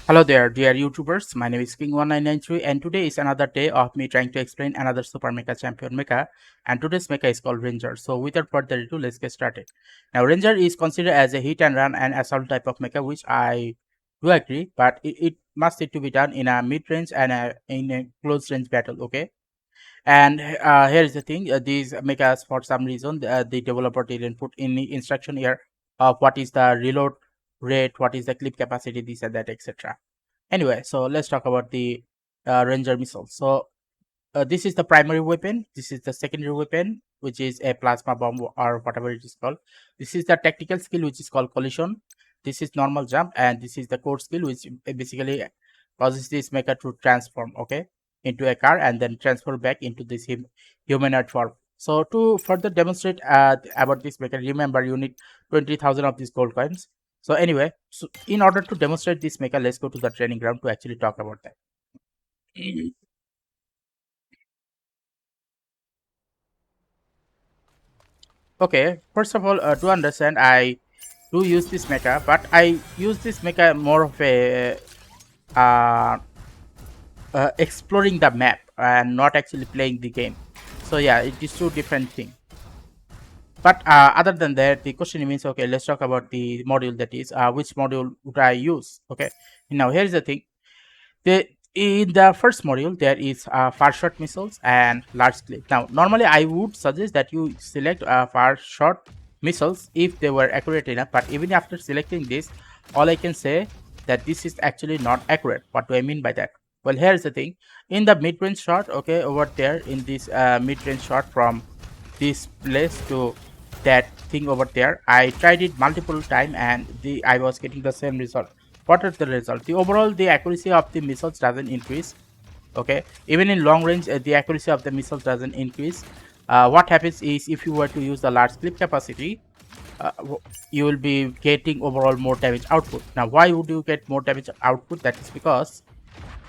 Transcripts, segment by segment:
Hello there, dear YouTubers. My name is King1993, and today is another day of me trying to explain another Super Mecha Champion Mecha. And today's Mecha is called Ranger. So, without further ado, let's get started. Now, Ranger is considered as a hit and run and assault type of Mecha, which I do agree, but it must need to be done in a mid range and in a close range battle. Okay, and here is the thing: these Mechas, for some reason, the developer didn't put any instruction here of what is the reload rate, what is the clip capacity, this and that, etc. Anyway, so let's talk about the Ranger missile. So this is the primary weapon. This is the secondary weapon, which is a plasma bomb or whatever it is called. This is the tactical skill, which is called collision. This is normal jump, and this is the core skill, which basically causes this mecha to transform, okay, into a car and then transfer back into this humanoid form. So to further demonstrate about this mecha, remember you need 20,000 of these gold coins. So anyway, so in order to demonstrate this mecha, let's go to the training ground to actually talk about that. Okay, first of all, to understand, I do use this mecha, but I use this mecha more of a uh, exploring the map and not actually playing the game. So yeah, it is two different things. But other than that, the question remains, okay, let's talk about the module, that is which module would I use. Okay, now here's the thing. In the first module, there is far shot missiles and large clip. Now, normally I would suggest that you select far shot missiles if they were accurate enough. But even after selecting this, all I can say that this is actually not accurate. What do I mean by that? Well, here's the thing. In the mid-range shot, okay, over there in this mid-range shot from this place to that thing over there, I tried it multiple times and I was getting the same result. What is the result? The overall the accuracy of the missiles doesn't increase. Okay, even in long range, the accuracy of the missiles doesn't increase. What happens is if you were to use the large clip capacity, you will be getting overall more damage output. Now, why would you get more damage output? That is because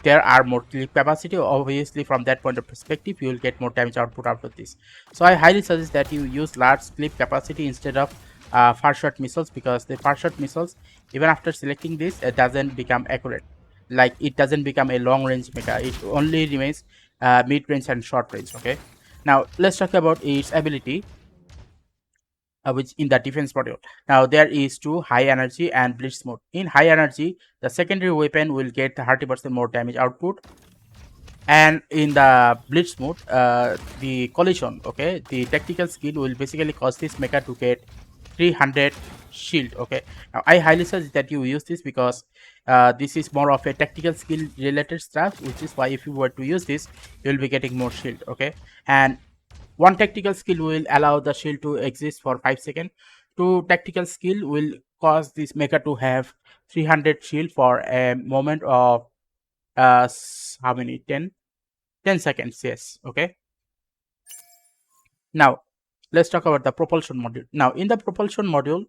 there are more clip capacity. Obviously, from that point of perspective, you will get more damage output out of this. So I highly suggest that you use large clip capacity instead of far shot missiles, because the far shot missiles, even after selecting this, it doesn't become accurate. Like, it doesn't become a long range mecha, it only remains mid range and short range. Okay, now let's talk about its ability, which in the defense module. Now there is two: high energy and blitz mode. In high energy, the secondary weapon will get 30% more damage output, and in the blitz mode, the collision, okay, the tactical skill will basically cause this mecha to get 300 shield. Okay, now I highly suggest that you use this, because this is more of a tactical skill related stuff, which is why if you were to use this, you will be getting more shield. Okay, and one tactical skill will allow the shield to exist for 5 seconds. Two tactical skill will cause this mecha to have 300 shield for a moment of how many, 10 seconds. Yes. Okay, now let's talk about the propulsion module. Now in the propulsion module,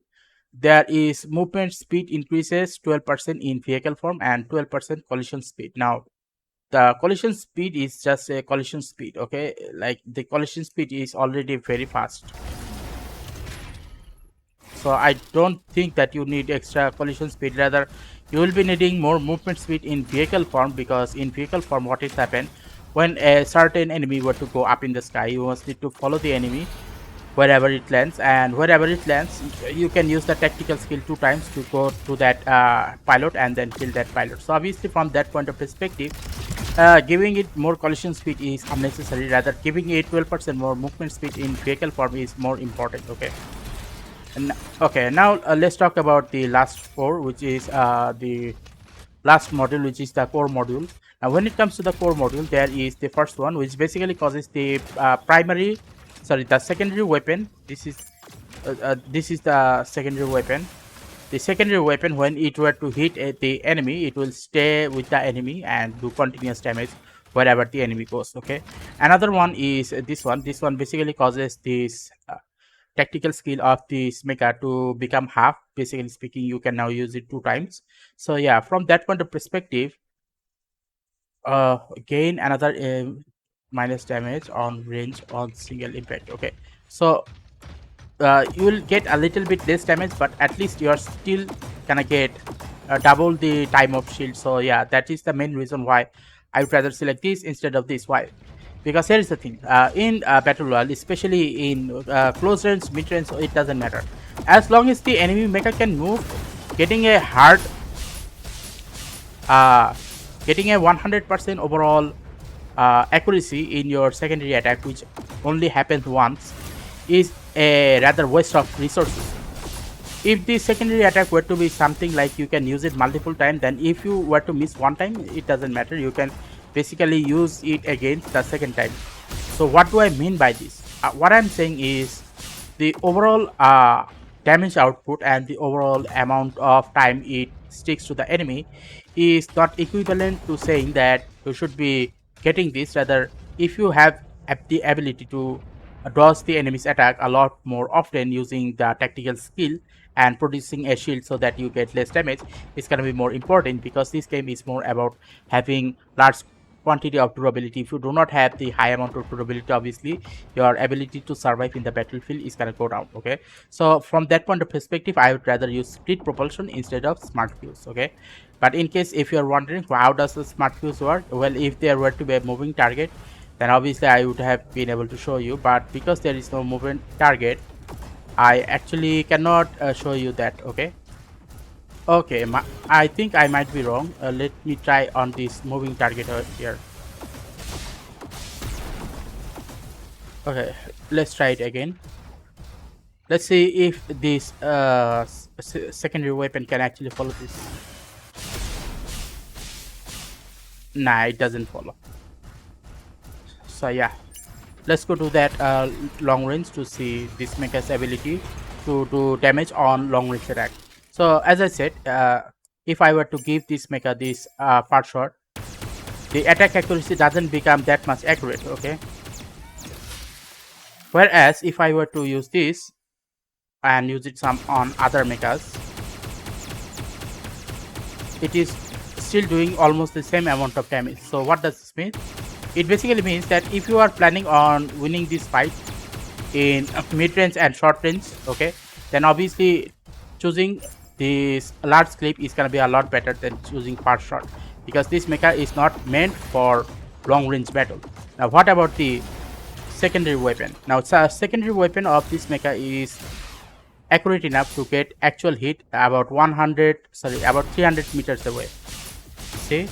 there is movement speed increases 12% in vehicle form and 12% collision speed. Now the collision speed is just a collision speed. Okay, like the collision speed is already very fast, so I don't think that you need extra collision speed. Rather, you will be needing more movement speed in vehicle form, because in vehicle form, what is happened when a certain enemy were to go up in the sky, you must need to follow the enemy wherever it lands, and wherever it lands, you can use the tactical skill 2 times to go to that pilot and then kill that pilot. So obviously, from that point of perspective, giving it more collision speed is unnecessary. Rather, giving it 12% more movement speed in vehicle form is more important. Okay, okay, now let's talk about the last four, which is the last module, which is the core module. Now when it comes to the core module, there is the first one, which basically causes the the secondary weapon. This is the secondary weapon. The secondary weapon, when it were to hit the enemy, it will stay with the enemy and do continuous damage wherever the enemy goes. Okay, another one is this one. This one basically causes this tactical skill of this mecha to become half. Basically speaking, you can now use it 2 times. So yeah, from that point of perspective, gain another minus damage on range on single impact. Okay, so you will get a little bit less damage, but at least you are still gonna get double the time of shield. So yeah, that is the main reason why I would rather select this instead of this. Why? Because here is the thing, in battle royale, especially in close range, mid range, it doesn't matter. As long as the enemy mecha can move, getting a hard uh, getting a 100% overall accuracy in your secondary attack, which only happens once, is a rather waste of resources. If the secondary attack were to be something like you can use it multiple times, then if you were to miss one time, it doesn't matter, you can basically use it again the second time. So what do I mean by this? What I'm saying is the overall damage output and the overall amount of time it sticks to the enemy is not equivalent to saying that you should be getting this. Rather, if you have the ability to dodge the enemy's attack a lot more often using the tactical skill and producing a shield so that you get less damage, is going to be more important, because this game is more about having large quantity of durability. If you do not have the high amount of durability, obviously your ability to survive in the battlefield is going to go down. Okay, so from that point of perspective, I would rather use split propulsion instead of smart fuse. Okay, but in case if you are wondering how does the smart fuse work, well, if there were to be a moving target, then obviously I would have been able to show you, but because there is no moving target, I actually cannot show you that. Okay, okay, I think I might be wrong. Let me try on this moving target here. Okay, let's try it again. Let's see if this secondary weapon can actually follow this. Nah, it doesn't follow. So yeah, let's go to that long range to see this mecha's ability to do damage on long range attack. So as I said, if I were to give this mecha this part shot, the attack accuracy doesn't become that much accurate. Okay, whereas if I were to use this and use it some on other mechas, it is still doing almost the same amount of damage. So what does this mean? It basically means that if you are planning on winning this fight in mid-range and short range, okay, then obviously choosing this large clip is gonna be a lot better than choosing part shot, because this mecha is not meant for long range battle. Now what about the secondary weapon? Now secondary weapon of this mecha is accurate enough to get actual hit about 300 meters away. See,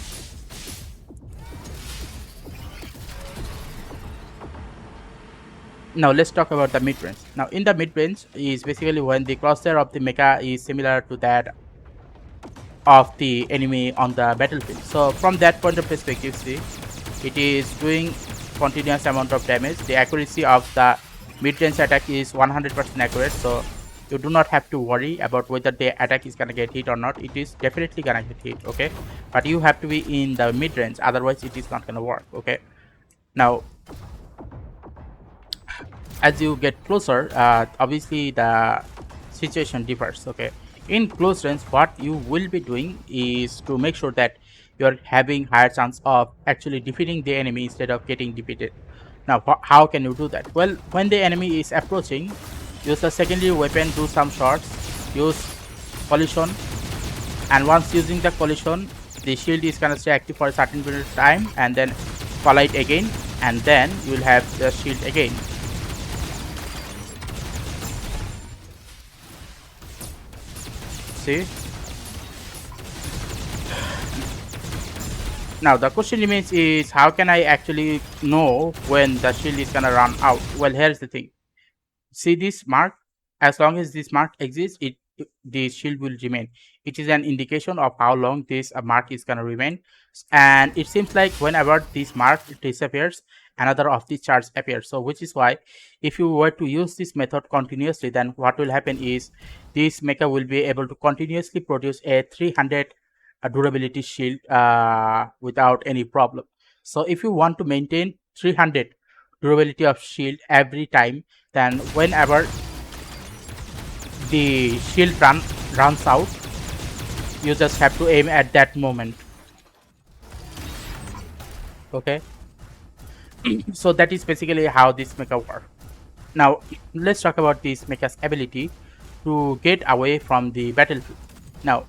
now let's talk about the mid range. Now in the mid range is basically when the crosshair of the mecha is similar to that of the enemy on the battlefield. So from that point of perspective, see, it is doing continuous amount of damage. The accuracy of the mid range attack is 100% accurate, so you do not have to worry about whether the attack is gonna get hit or not. It is definitely gonna get hit. Okay, but you have to be in the mid range, otherwise it is not gonna work. Okay, now as you get closer, obviously the situation differs. Okay, in close range, what you will be doing is to make sure that you're having higher chance of actually defeating the enemy instead of getting defeated. Now how can you do that? Well, when the enemy is approaching, use the secondary weapon, do some shots, use collision, and once using the collision, the shield is gonna stay active for a certain period of time, and then collide again, and then you will have the shield again. See, now the question remains is how can I actually know when the shield is gonna run out? Well, here's the thing. See this mark? As long as this mark exists, the shield will remain. It is an indication of how long this mark is gonna remain, and it seems like whenever this mark disappears, another of these charts appears. So which is why if you were to use this method continuously, then what will happen is this mecha will be able to continuously produce a 300 durability shield without any problem. So if you want to maintain 300 durability of shield every time, then whenever the shield runs out, you just have to aim at that moment. Okay, so that is basically how this mecha works. Now let's talk about this mecha's ability to get away from the battlefield. Now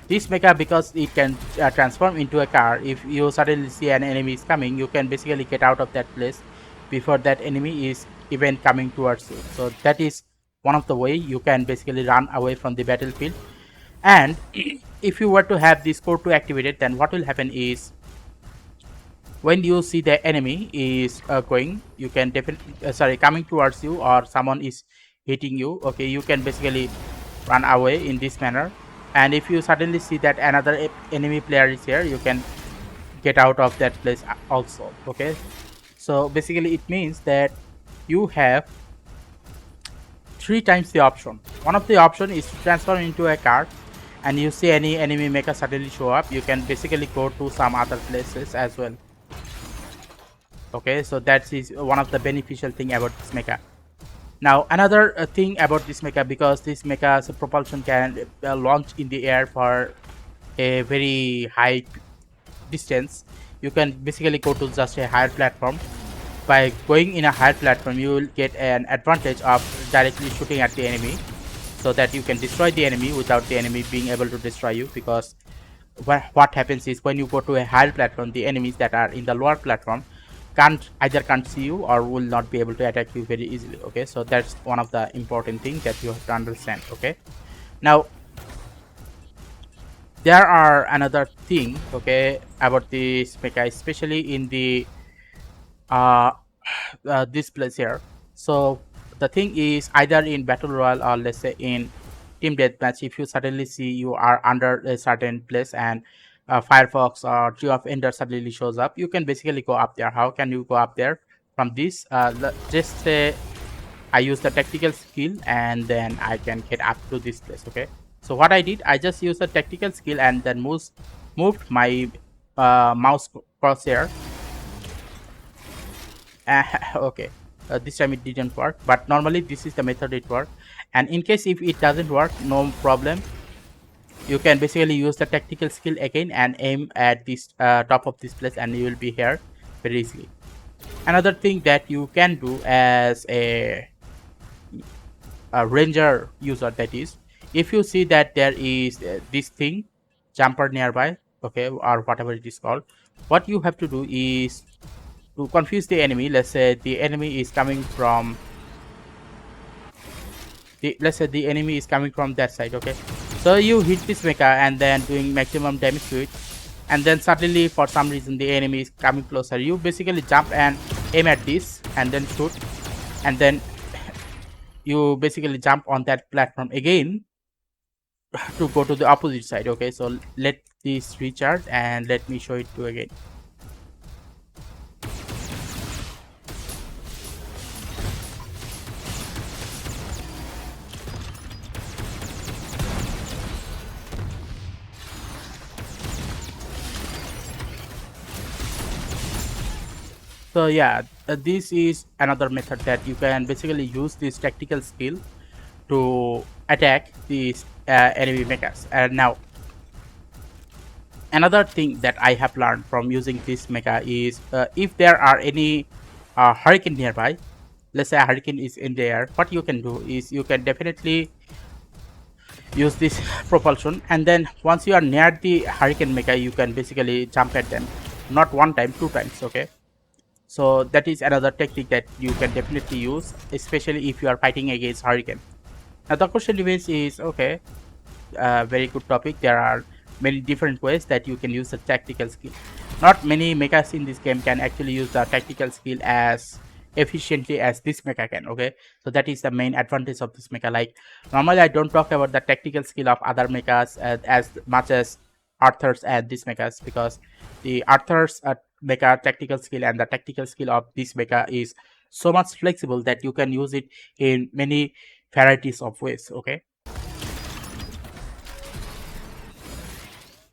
this mecha, because it can transform into a car, if you suddenly see an enemy is coming, you can basically get out of that place before that enemy is even coming towards you. So that is one of the way you can basically run away from the battlefield. And if you were to have this core 2 activated, then what will happen is when you see the enemy is going, you can definitely coming towards you, or someone is hitting you, okay, you can basically run away in this manner. And if you suddenly see that another enemy player is here, you can get out of that place also, okay. So basically it means that you have 3 times the option. One of the option is to transform into a car, and you see any enemy mecha suddenly show up, you can basically go to some other places as well. Okay, so that is one of the beneficial thing about this mecha. Now another thing about this mecha, because this mecha's propulsion can launch in the air for a very high distance, you can basically go to just a higher platform. By going in a higher platform, you will get an advantage of directly shooting at the enemy, so that you can destroy the enemy without the enemy being able to destroy you. Because what happens is, when you go to a higher platform, the enemies that are in the lower platform can't see you, or will not be able to attack you very easily. Okay, so that's one of the important things that you have to understand. Okay, now there are another thing, okay, about this mecha, especially in the uh, this place here. So the thing is, either in battle royale, or let's say in team deathmatch, if you suddenly see you are under a certain place, and Firefox or Tree of Ender suddenly shows up, you can basically go up there. How can you go up there? From this, just say I use the tactical skill, and then I can get up to this place. Okay, so what I did, I just used the tactical skill, and then moved my mouse crosshair. Okay, this time it didn't work, but normally this is the method it works. And in case if it doesn't work, no problem, you can basically use the tactical skill again and aim at this top of this place, and you will be here very easily. Another thing that you can do as a ranger user, that is, if you see that there is this thing jumper nearby, okay, or whatever it is called, what you have to do is to confuse the enemy. Let's say the enemy is coming from the enemy is coming from that side. Okay, so you hit this mecha and then doing maximum damage to it, and then suddenly for some reason the enemy is coming closer. You basically jump and aim at this and then shoot, and then you basically jump on that platform again to go to the opposite side. Okay, so let this recharge and let me show it to you again. So yeah, this is another method that you can basically use this tactical skill to attack these enemy mechas. And now another thing that I have learned from using this mecha is, if there are any hurricane nearby, let's say a hurricane is in the air, what you can do is you can definitely use this propulsion, and then once you are near the hurricane mecha, you can basically jump at them, not 1 time, 2 times. Okay, so that is another technique that you can definitely use, especially if you are fighting against hurricane. Now the question remains is, okay, very good topic. There are many different ways that you can use the tactical skill. Not many mechas in this game can actually use the tactical skill as efficiently as this mecha can. Okay, so that is the main advantage of this mecha. Like, normally I don't talk about the tactical skill of other mechas as much as Arthur's and this mechas, because the Arthur's mecha tactical skill and the tactical skill of this mecha is so much flexible that you can use it in many varieties of ways. Okay,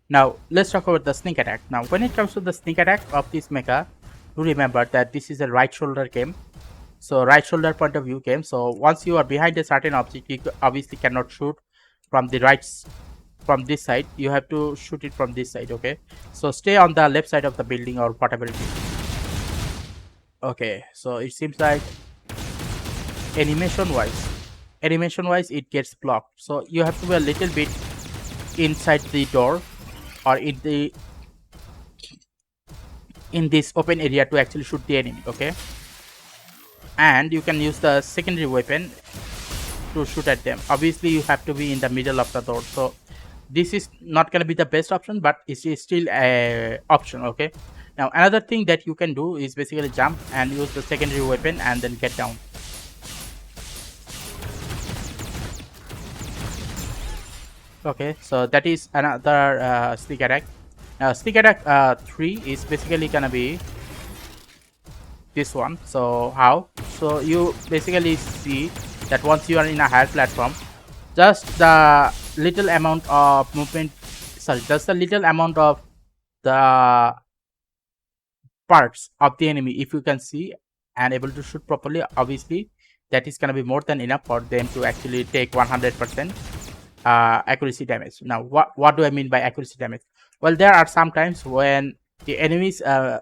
now let's talk about the sneak attack. Now when it comes to the sneak attack of this mecha, do remember that this is a right shoulder game, so right shoulder point of view game. So once you are behind a certain object, you obviously cannot shoot from the from this side, you have to shoot it from this side. Okay, so stay on the left side of the building or whatever it is. Okay, so it seems like animation wise it gets blocked, so you have to be a little bit inside the door or in this open area to actually shoot the enemy. Okay, and you can use the secondary weapon to shoot at them. Obviously you have to be in the middle of the door, so this is not going to be the best option, but it's still a option. Okay, now another thing that you can do is basically jump and use the secondary weapon and then get down. Okay, so that is another sneak attack. Now sneak attack 3 is basically gonna be this one. So how? So you basically see that once you are in a higher platform, just the little amount of movement, sorry, just the little amount of the parts of the enemy, if you can see and able to shoot properly, obviously that is gonna be more than enough for them to actually take 100% accuracy damage. Now what do I mean by accuracy damage? Well, there are some times when the enemies there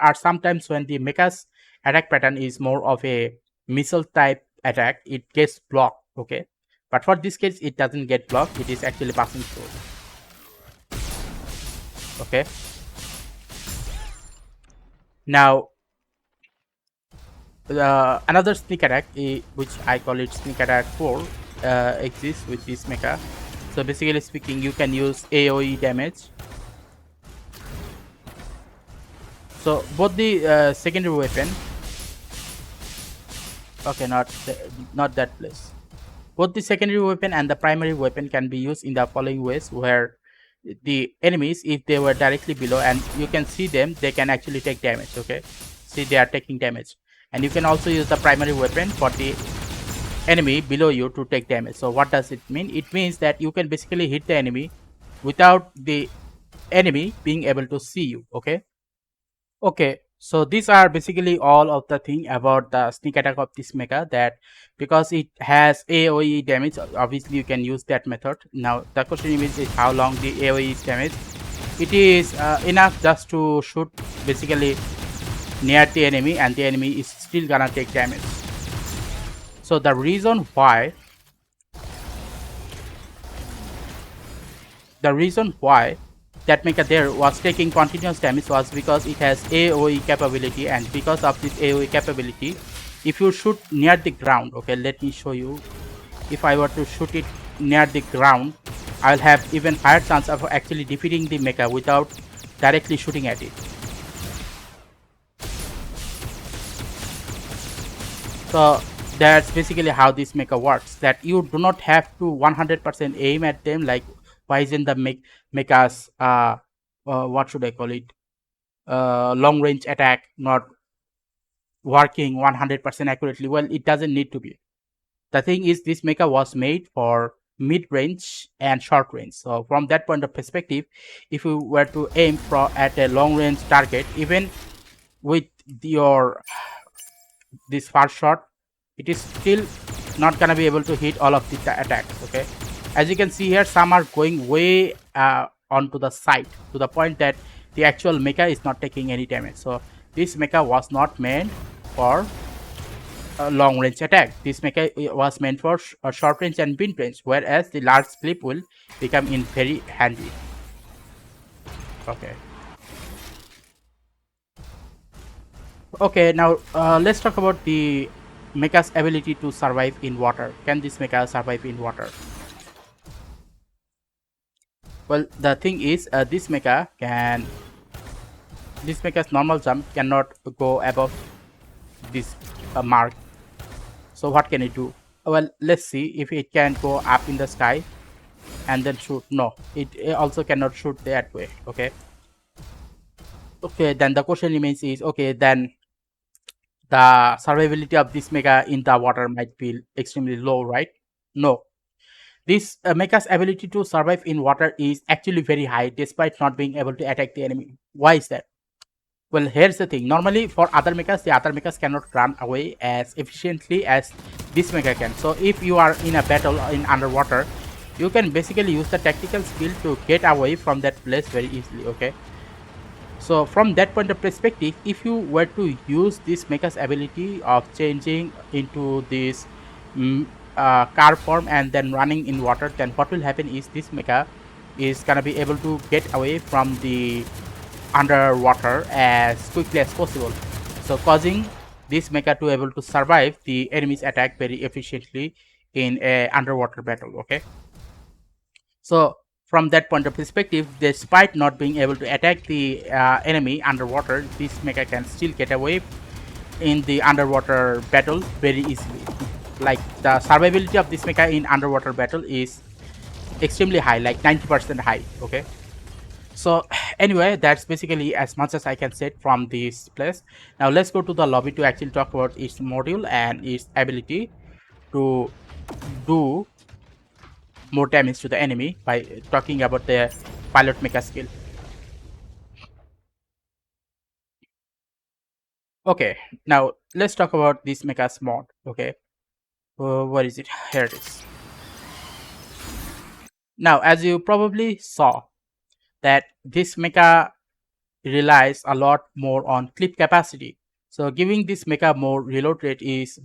are some times when the mecha's attack pattern is more of a missile type attack. It gets blocked. Okay, but for this case it doesn't get blocked, it is actually passing through. Okay, now another sneak attack, which I call it sneak attack 4, exists with this mecha. So basically speaking, you can use AoE damage. So both the secondary weapon, okay, not that place. Both the secondary weapon and the primary weapon can be used in the following ways, where the enemies, if they were directly below and you can see them, they can actually take damage. Okay, see, they are taking damage, and you can also use the primary weapon for the enemy below you to take damage. So what does it mean? It means that you can basically hit the enemy without the enemy being able to see you. Okay, so these are basically all of the thing about the sneak attack of this mecha, that because it has AoE damage, obviously you can use that method. Now the question is how long the AoE is damage. It is enough just to shoot basically near the enemy and the enemy is still gonna take damage. So the reason why that mecha there was taking continuous damage was because it has AoE capability, and because of this AoE capability, if you shoot near the ground, okay, let me show you. If I were to shoot it near the ground, I'll have even higher chance of actually defeating the mecha without directly shooting at it. So that's basically how this mecha works, that you do not have to 100% aim at them. Like, why isn't the mecha's what should I call it, long range attack not working 100% accurately? Well, it doesn't need to be. The thing is, this mecha was made for mid range and short range. So from that point of perspective, if you were to aim at a long range target, even with your this far shot, it is still not gonna be able to hit all of the attacks. Okay, as you can see here, some are going way onto the side, to the point that the actual mecha is not taking any damage. So this mecha was not meant for a long range attack. This mecha was meant for short range and mid range, whereas the large clip will become in very handy. Okay, now let's talk about the mecha's ability to survive in water. Can this mecha survive in water? Well, the thing is, this mecha's normal jump cannot go above this mark. So what can it do? Well, let's see if it can go up in the sky and then shoot. No, it also cannot shoot that way. Okay, then the question remains is, okay, then the survivability of this mecha in the water might be extremely low, right? No, this mecha's ability to survive in water is actually very high, despite not being able to attack the enemy. Why is that? Well, here's the thing. Normally, for other mechas, the other mechas cannot run away as efficiently as this mecha can. So if you are in a battle in underwater, you can basically use the tactical skill to get away from that place very easily. Okay, so from that point of perspective, if you were to use this mecha's ability of changing into this car form and then running in water, then what will happen is this mecha is gonna be able to get away from the underwater as quickly as possible, so causing this mecha to able to survive the enemy's attack very efficiently in a underwater battle. Okay, so from that point of perspective, despite not being able to attack the enemy underwater, this mecha can still get away in the underwater battle very easily. Like the survivability of this mecha in underwater battle is extremely high, like 90% high. Okay, so anyway, that's basically as much as I can say from this place. Now let's go to the lobby to actually talk about its module and its ability to do more damage to the enemy by talking about the pilot mecha skill. Okay, now let's talk about this mecha's mod. Okay, where is it? Here it is. Now, as you probably saw, that this mecha relies a lot more on clip capacity. So giving this mecha more reload rate is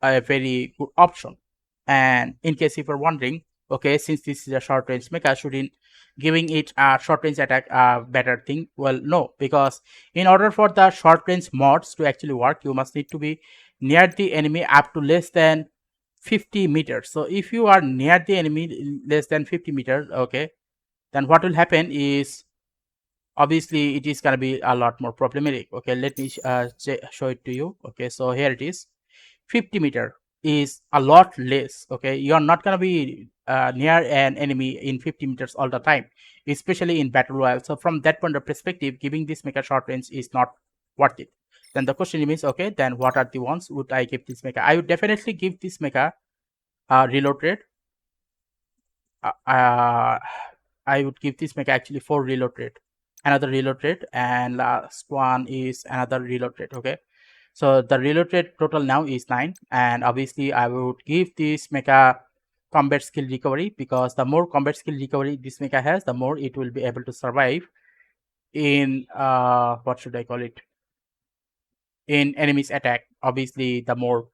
a very good option. And in case if you're wondering, okay, since this is a short range mecha, shouldn't giving it a short range attack a better thing? Well, no, because in order for the short range mods to actually work, you must need to be near the enemy up to less than 50 meters. So if you are near the enemy less than 50 meters, okay, then what will happen is obviously it is going to be a lot more problematic. Okay, let me show it to you. Okay, so here it is. 50-meter is a lot less. Okay, you are not going to be near an enemy in 50 meters all the time, especially in battle royale. So from that point of perspective, giving this mecha short range is not worth it. Then the question remains, okay, then what are the ones would I give this mecha? I would definitely give this mecha reload rate. I would give this mecha actually 4 reload rate, another reload rate, and last one is another reload rate. Okay, so the reload rate total now is 9, and obviously I would give this mecha combat skill recovery, because the more combat skill recovery this mecha has, the more it will be able to survive in what should I call it, in enemy's attack. Obviously the more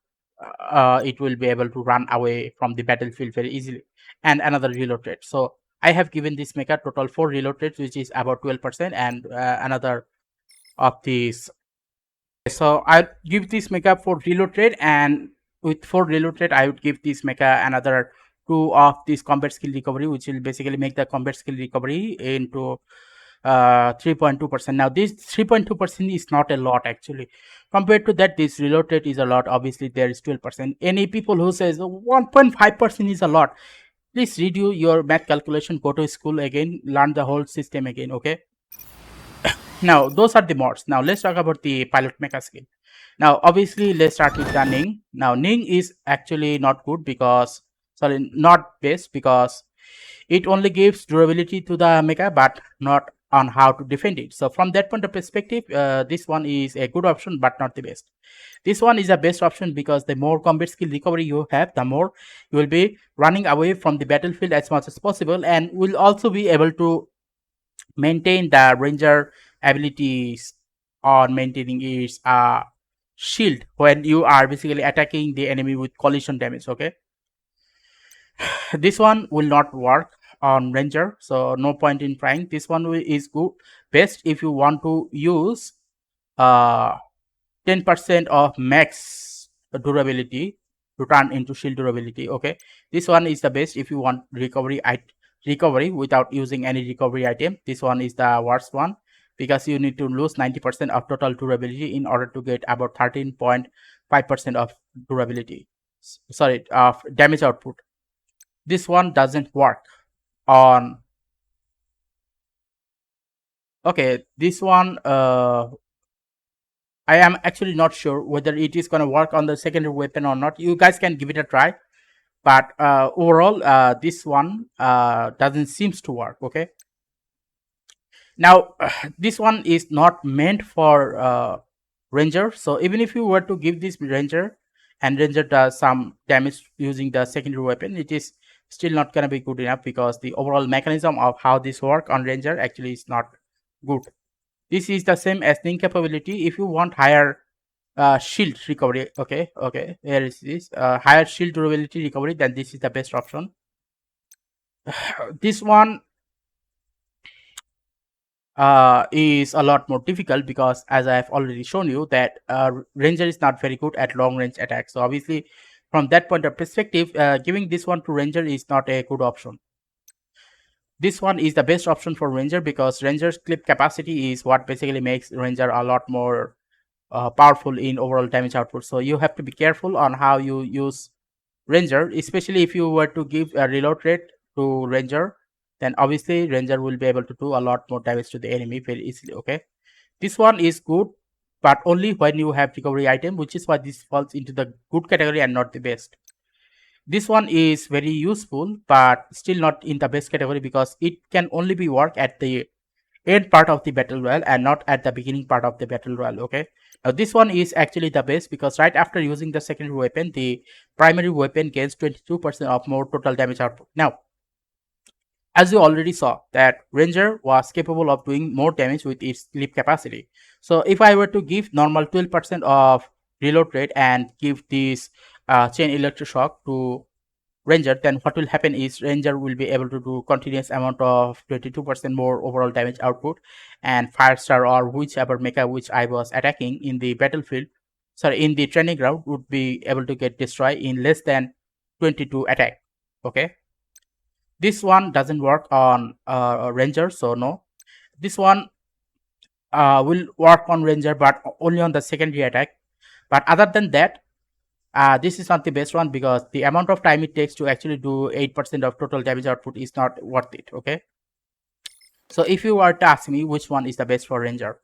it will be able to run away from the battlefield very easily, and another reload rate. So I have given this mecha total 4 reload rates, which is about 12%, and another of these. So I give this mecha for reload rate, and with 4 reload rate I would give this mecha another 2 of this combat skill recovery, which will basically make the combat skill recovery into 3.2%. Now this 3.2% is not a lot actually. Compared to that, this reload rate is a lot. Obviously there is 12%. Any people who says 1.5% is a lot, please redo your math calculation, go to school again, learn the whole system again. Okay, now those are the mods. Now let's talk about the pilot mecha skill. Now obviously let's start with the Ning. Now Ning is actually not good because, sorry, not best, because it only gives durability to the mecha but not on how to defend it. So from that point of perspective, this one is a good option but not the best. This one is the best option because the more combat skill recovery you have, the more you will be running away from the battlefield as much as possible, and will also be able to maintain the ranger abilities on maintaining its shield when you are basically attacking the enemy with collision damage. Okay, this one will not work on ranger, so no point in trying. This one is good best if you want to use 10% of max durability to turn into shield durability. Okay, this one is the best if you want recovery without using any recovery item. This one is the worst one because you need to lose 90% of total durability in order to get about 13.5% of durability, sorry, of damage output. This one doesn't work on, okay, this one I am actually not sure whether it is going to work on the secondary weapon or not. You guys can give it a try, but overall this one doesn't seems to work. Okay, now this one is not meant for ranger, so even if you were to give this ranger and ranger does some damage using the secondary weapon, it is still not going to be good enough because the overall mechanism of how this work on ranger actually is not good. This is the same as Ning capability. If you want higher shield recovery. Okay, here is this higher shield durability recovery, then this is the best option. This one is a lot more difficult because, as I have already shown you, that ranger is not very good at long range attacks. So obviously from that point of perspective, giving this one to ranger is not a good option. This one is the best option for ranger because ranger's clip capacity is what basically makes ranger a lot more powerful in overall damage output. So you have to be careful on how you use ranger, especially if you were to give a reload rate to ranger, then obviously ranger will be able to do a lot more damage to the enemy very easily. Okay, this one is good, but only when you have recovery item, which is why this falls into the good category and not the best. This one is very useful but still not in the best category because it can only be work at the end part of the battle royale and not at the beginning part of the battle royale. Okay, now this one is actually the best because right after using the secondary weapon, the primary weapon gains 22% of more total damage output. Now, as you already saw, that ranger was capable of doing more damage with its clip capacity. So if I were to give normal 12% of reload rate and give this chain electroshock to ranger, then what will happen is ranger will be able to do continuous amount of 22% more overall damage output, and firestar or whichever mecha which I was attacking in the battlefield, sorry, in the training ground, would be able to get destroyed in less than 22 attack. Okay, this one doesn't work on ranger, so no. This one will work on ranger but only on the secondary attack, but other than that, this is not the best one because the amount of time it takes to actually do 8% of total damage output is not worth it. Okay, so if you were to ask me which one is the best for ranger,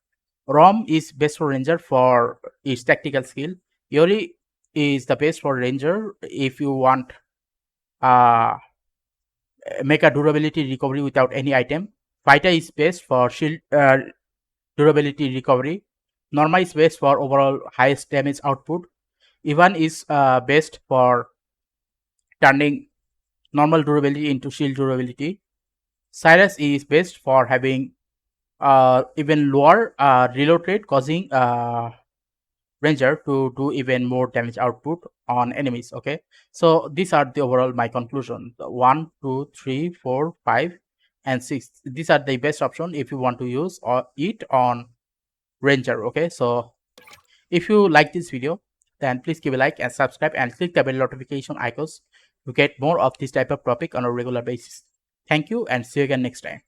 rom is best for ranger for its tactical skill. Yori is the best for ranger if you want uh make a durability recovery without any item. Vita is best for shield durability recovery. Norma is best for overall highest damage output. Ivan is best for turning normal durability into shield durability. Cyrus is best for having even lower reload rate, causing ranger to do even more damage output on enemies. Okay, so these are the overall my conclusion. 1, 2, 3, 4, 5 and 6, these are the best option if you want to use or it on ranger. Okay, so if you like this video, then please give a like and subscribe and click the bell notification icons to get more of this type of topic on a regular basis. Thank you and see you again next time.